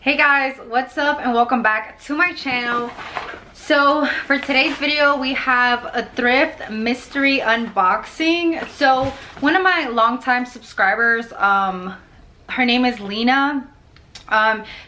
Hey guys, what's up and welcome back to my channel. So for today's video we have a thrift mystery unboxing. So one of my longtime subscribers, her name is Lena.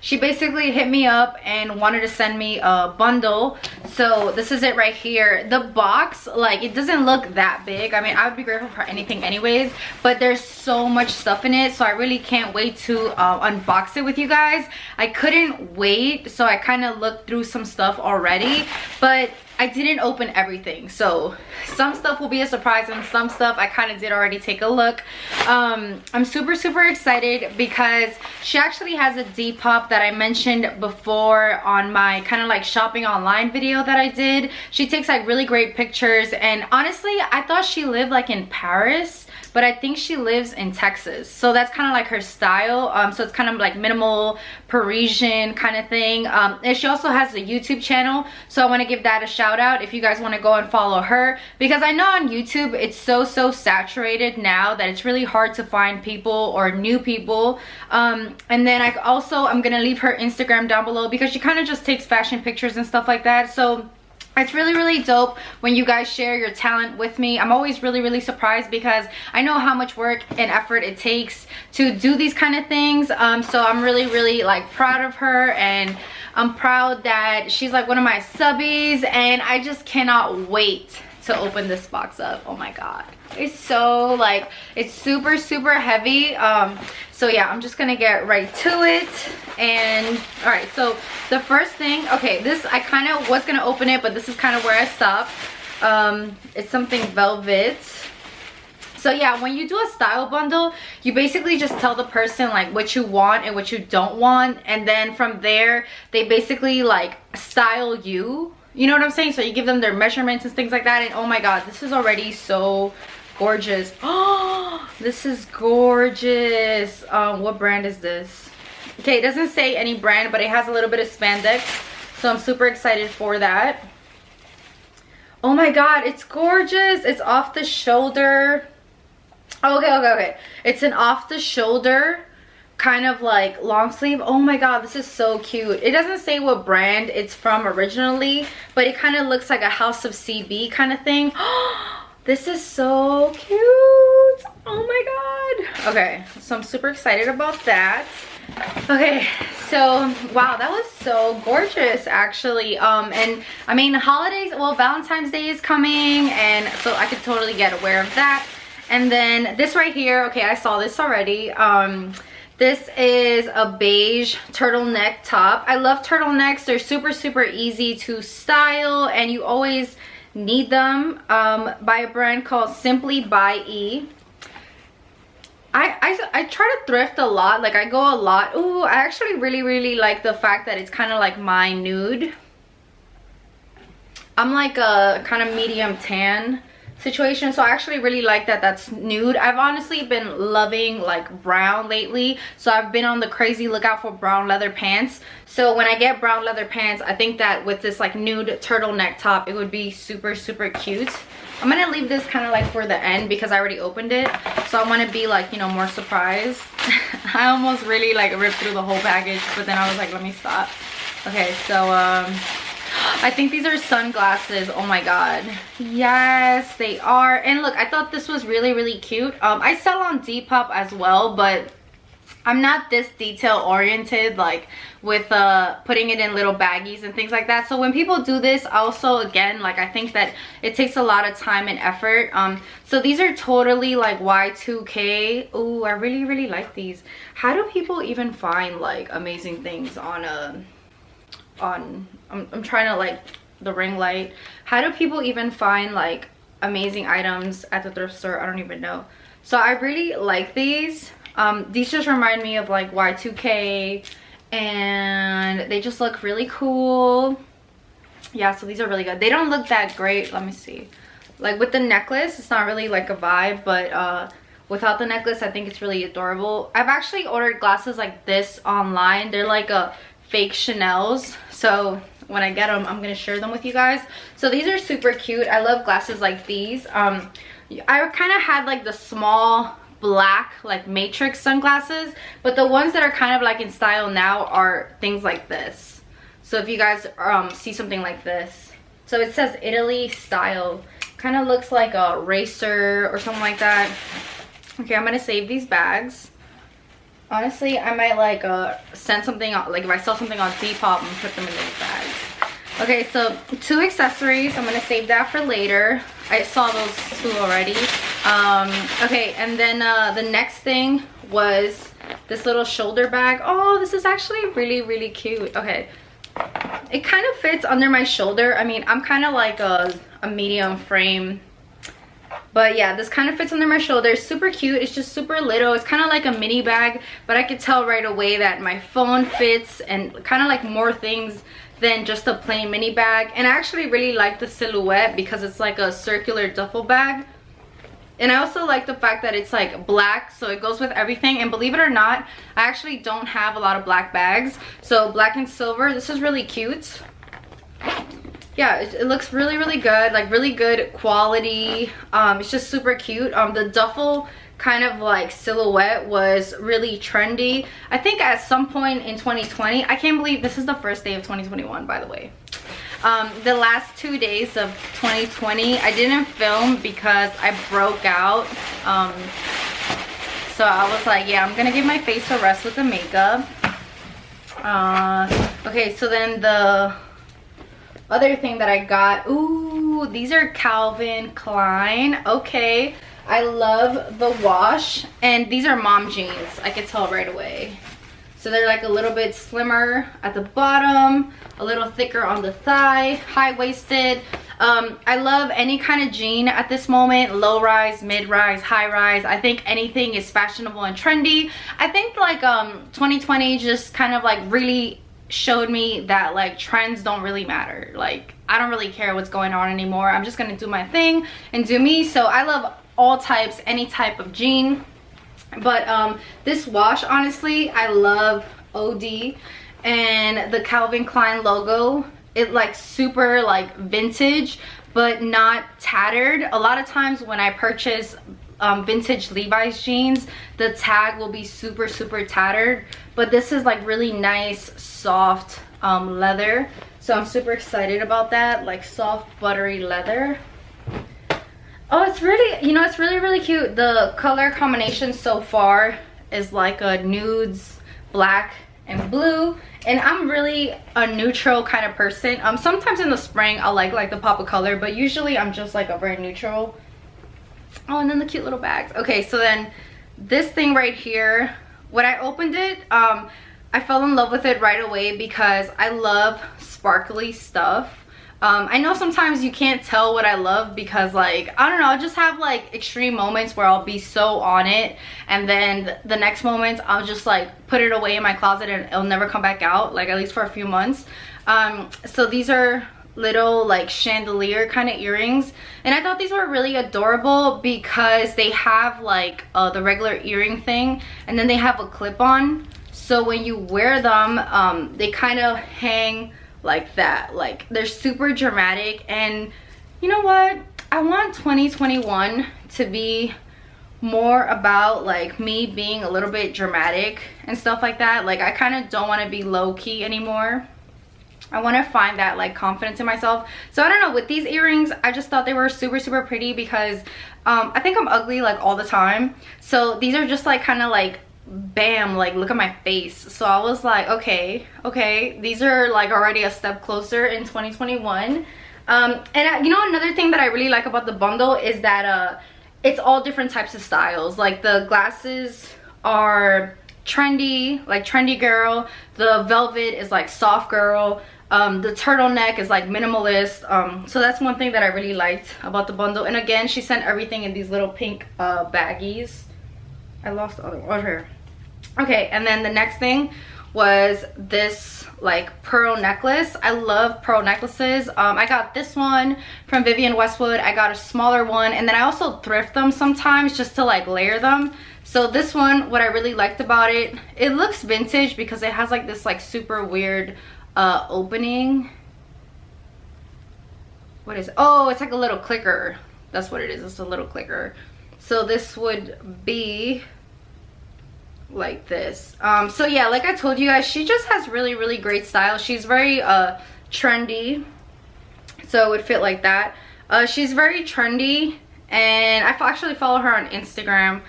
She basically hit me up and wanted to send me a bundle. So this is it right here. The box, like, it doesn't look that big. I mean, I would be grateful for anything anyways, but there's so much stuff in it, so I really can't wait to unbox it with you guys. I couldn't wait, so I kind of looked through some stuff already, but I didn't open everything, so some stuff will be a surprise and some stuff I kind of did already take a look. I'm super excited because she actually has a Depop that I mentioned before on my kind of like shopping online video that I did. She takes like really great pictures, and honestly I thought she lived like in Paris, but I think she lives in Texas, so that's kind of like her style. So it's kind of like minimal Parisian kind of thing. And she also has a YouTube channel, so I want to give that a shout out if you guys want to go and follow her, because I know on YouTube it's so saturated now that it's really hard to find people or new people. And then I'm gonna leave her Instagram down below because she kind of just takes fashion pictures and stuff like that. So it's really dope when you guys share your talent with me. I'm always really surprised because I know how much work and effort it takes to do these kind of things. So I'm really like proud of her, and I'm proud that she's like one of my subbies, and I just cannot wait to open this box up. Oh my god, it's so like, it's super heavy. So yeah, I'm just gonna get right to it. And all right, so the first thing, okay, this I kind of was gonna open it, but this is kind of where I stopped. It's something velvet. So yeah, when you do a style bundle, you basically just tell the person like what you want and what you don't want, and then from there they basically like style you. You know what I'm saying? So you give them their measurements and things like that. And oh my god, this is already so gorgeous. Oh, this is gorgeous. What brand is this? Okay, it doesn't say any brand, but it has a little bit of spandex, so I'm super excited for that. Oh my god, it's gorgeous. It's off the shoulder. Okay. It's an off the shoulder kind of like long sleeve. Oh my god, this is so cute. It doesn't say what brand it's from originally, but it kind of looks like a House of CB kind of thing. This is so cute. Oh my god. Okay, so I'm super excited about that. Okay, so wow, that was so gorgeous actually. And I mean, holidays, well, Valentine's Day is coming, and so I could totally get aware of that. And then this right here, okay, I saw this already. This is a beige turtleneck top. I love turtlenecks. They're super easy to style, and you always need them. By a brand called Simply by E. I try to thrift a lot. Like, I go a lot. Ooh, I actually really like the fact that it's kind of like my nude. I'm like a kind of medium tan situation, so I actually really like that that's nude. I've honestly been loving like brown lately, so I've been on the crazy lookout for brown leather pants. So when I get brown leather pants, I think that with this like nude turtleneck top, it would be super cute. I'm gonna leave this kind of like for the end because I already opened it, so I want to be like, you know, more surprised. I almost really like ripped through the whole package, but then I was like, let me stop. Okay, so I think these are sunglasses. Oh my god, yes they are. And look, I thought this was really cute. I sell on Depop as well, but I'm not this detail oriented, like with putting it in little baggies and things like that. So when people do this, also again, like, I think that it takes a lot of time and effort. So these are totally like Y2k. Ooh, I really like these. How do people even find like amazing things on I'm trying to like the ring light. How do people even find like amazing items at the thrift store? I don't even know. So I really like these. These just remind me of like Y2k, and they just look really cool. Yeah, so these are really good. They don't look that great. Let me see. Like with the necklace, it's not really like a vibe, but without the necklace, I think it's really adorable. I've actually ordered glasses like this online. They're like a fake Chanel's, so when I get them, I'm gonna share them with you guys. So these are super cute. I love glasses like these. I kind of had like the small black like matrix sunglasses, but the ones that are kind of like in style now are things like this. So if you guys see something like this, so it says Italy style, kind of looks like a racer or something like that. Okay, I'm gonna save these bags. Honestly, I might like send something out, like if I sell something on Depop, I'm gonna put them in these bags. Okay, so 2 accessories. I'm gonna save that for later. I saw those 2 already. Okay, and then the next thing was this little shoulder bag. Oh, this is actually really cute. Okay, it kind of fits under my shoulder. I mean, I'm kind of like a medium frame, but yeah, this kind of fits under my shoulder. It's super cute. It's just super little. It's kind of like a mini bag, but I could tell right away that my phone fits and kind of like more things than just a plain mini bag. And I actually really like the silhouette because it's like a circular duffel bag. And I also like the fact that it's like black, so it goes with everything. And believe it or not, I actually don't have a lot of black bags, so black and silver, this is really cute. Yeah, it looks really good, like really good quality. It's just super cute. The duffel kind of like silhouette was really trendy, I think, at some point in 2020. I can't believe this is the first day of 2021, by the way. The last 2 days of 2020 I didn't film because I broke out, so I was like, yeah, I'm gonna give my face a rest with the makeup. Okay, so then the other thing that I got, ooh, these are Calvin Klein. Okay, I love the wash, and these are mom jeans. I could tell right away. So they're like a little bit slimmer at the bottom, a little thicker on the thigh, high-waisted. I love any kind of jean at this moment, low rise, mid rise, high rise. I think anything is fashionable and trendy. I think like 2020 just kind of like really showed me that like trends don't really matter. Like, I don't really care what's going on anymore. I'm just gonna do my thing and do me. So I love all types, any type of jean. But this wash, honestly, I love OD. And the Calvin Klein logo, it like super like vintage but not tattered. A lot of times when I purchase vintage Levi's jeans, the tag will be super tattered, but this is like really nice soft leather, so I'm super excited about that, like soft buttery leather. Oh, it's really, you know, it's really cute. The color combination so far is like a nudes, black and blue, and I'm really a neutral kind of person. Sometimes in the spring I'll like the pop of color, but usually I'm just like a very neutral. Oh, and then the cute little bags. Okay, so then this thing right here, when I opened it, I fell in love with it right away because I love sparkly stuff. I know sometimes you can't tell what I love because, like, I don't know, I'll just have like extreme moments where I'll be so on it, and then the next moment I'll just like put it away in my closet and it'll never come back out, like at least for a few months. So these are little like chandelier kind of earrings, and I thought these were really adorable because they have like the regular earring thing, and then they have a clip-on, so when you wear them they kind of hang like that. Like, they're super dramatic. And you know what, I want 2021 to be more about like me being a little bit dramatic and stuff like that. Like, I kind of don't want to be low-key anymore. I want to find that like confidence in myself. So I don't know, with these earrings I just thought they were super pretty because I think I'm ugly like all the time, so these are just like kind of like bam, like look at my face. So I was like, okay, these are like already a step closer in 2021. And you know, another thing that I really like about the bundle is that it's all different types of styles. Like, the glasses are trendy, like trendy girl, the velvet is like soft girl, the turtleneck is like minimalist. So that's one thing that I really liked about the bundle. And again, she sent everything in these little pink baggies. I lost the other one here. Okay, and then the next thing was this like pearl necklace. I love pearl necklaces. I got this one from Vivienne Westwood. I got a smaller one, and then I also thrift them sometimes just to like layer them. So this one, what I really liked about it, it looks vintage because it has like this like super weird opening. What is it? Oh, it's like a little clicker. That's what it is. It's a little clicker. So this would be like this. So yeah, like I told you guys, she just has really great style. She's very trendy, so it would fit like that. She's very trendy, and I actually follow her on Instagram.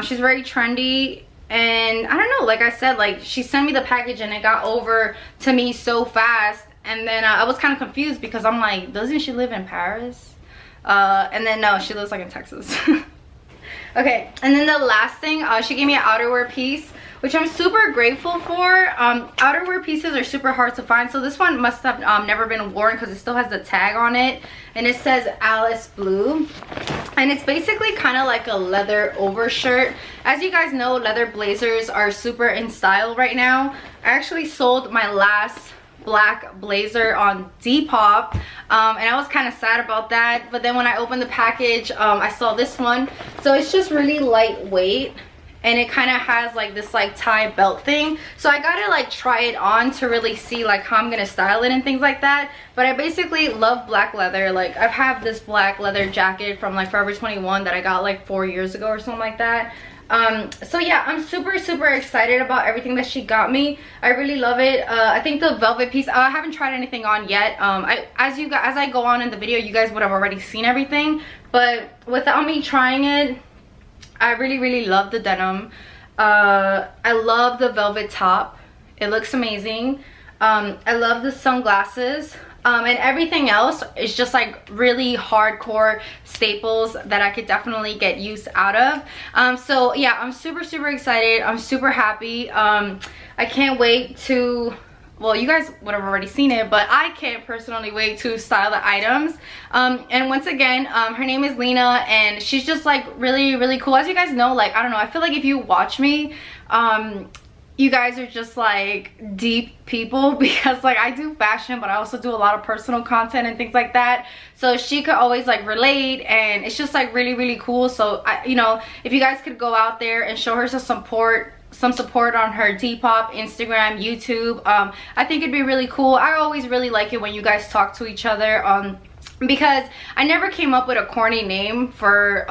She's very trendy, and I don't know, like I said, like she sent me the package and it got over to me so fast, and then I was kind of confused because I'm like, doesn't she live in Paris? And then no, she lives like in Texas. Okay, and then the last thing, she gave me an outerwear piece, which I'm super grateful for. Outerwear pieces are super hard to find, so this one must have never been worn because it still has the tag on it, and it says Alice Blue, and it's basically kind of like a leather overshirt. As you guys know, leather blazers are super in style right now. I actually sold my last black blazer on Depop, and I was kind of sad about that, but then when I opened the package, I saw this one. So it's just really lightweight, and it kind of has like this like tie belt thing, so I gotta like try it on to really see like how I'm gonna style it and things like that. But I basically love black leather. Like I've had this black leather jacket from like Forever 21 that I got like 4 years ago or something like that. So yeah, I'm super excited about everything that she got me. I really love it. I think the velvet piece, I haven't tried anything on yet. As I go on in the video, you guys would have already seen everything, but without me trying it, I really love the denim. I love the velvet top. It looks amazing. I love the sunglasses. And everything else is just like really hardcore staples that I could definitely get use out of. So yeah, I'm super excited. I'm super happy. I can't wait to, well, you guys would have already seen it, but I can't personally wait to style the items. And once again, her name is Lena, and she's just like really cool. As you guys know, like, I don't know, I feel like if you watch me, you guys are just like deep people, because like I do fashion, but I also do a lot of personal content and things like that, so she could always like relate, and it's just like really cool. So you know, if you guys could go out there and show her some support on her Depop, Instagram, YouTube, I think it'd be really cool. I always really like it when you guys talk to each other, because I never came up with a corny name for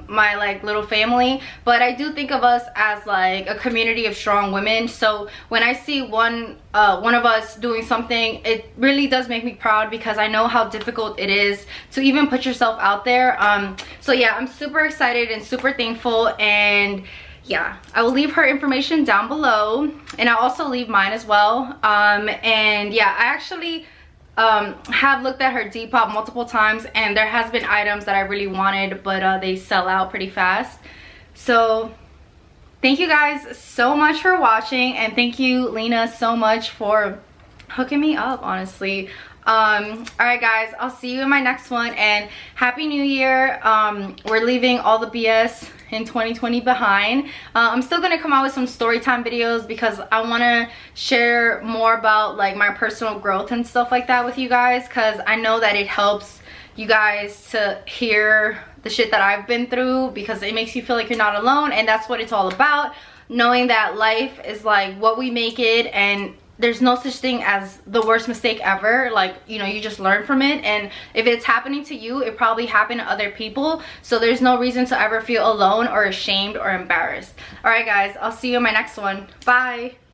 my like little family, but I do think of us as like a community of strong women. So when I see one of us doing something, it really does make me proud, because I know how difficult it is to even put yourself out there. So yeah, I'm super excited and super thankful, and yeah, I will leave her information down below, and I'll also leave mine as well. And yeah, I actually have looked at her Depop multiple times, and there has been items that I really wanted, but they sell out pretty fast. So thank you guys so much for watching, and thank you, Lena, so much for hooking me up, honestly. Alright guys, I'll see you in my next one, and Happy New Year. We're leaving all the BS in 2020 behind. I'm still gonna come out with some story time videos, because I want to share more about like my personal growth and stuff like that with you guys, because I know that it helps you guys to hear the shit that I've been through, because it makes you feel like you're not alone, and that's what it's all about. Knowing that life is like what we make it, and there's no such thing as the worst mistake ever. Like, you know, you just learn from it, and if it's happening to you, it probably happened to other people, so there's no reason to ever feel alone or ashamed or embarrassed. All right guys, I'll see you in my next one. Bye.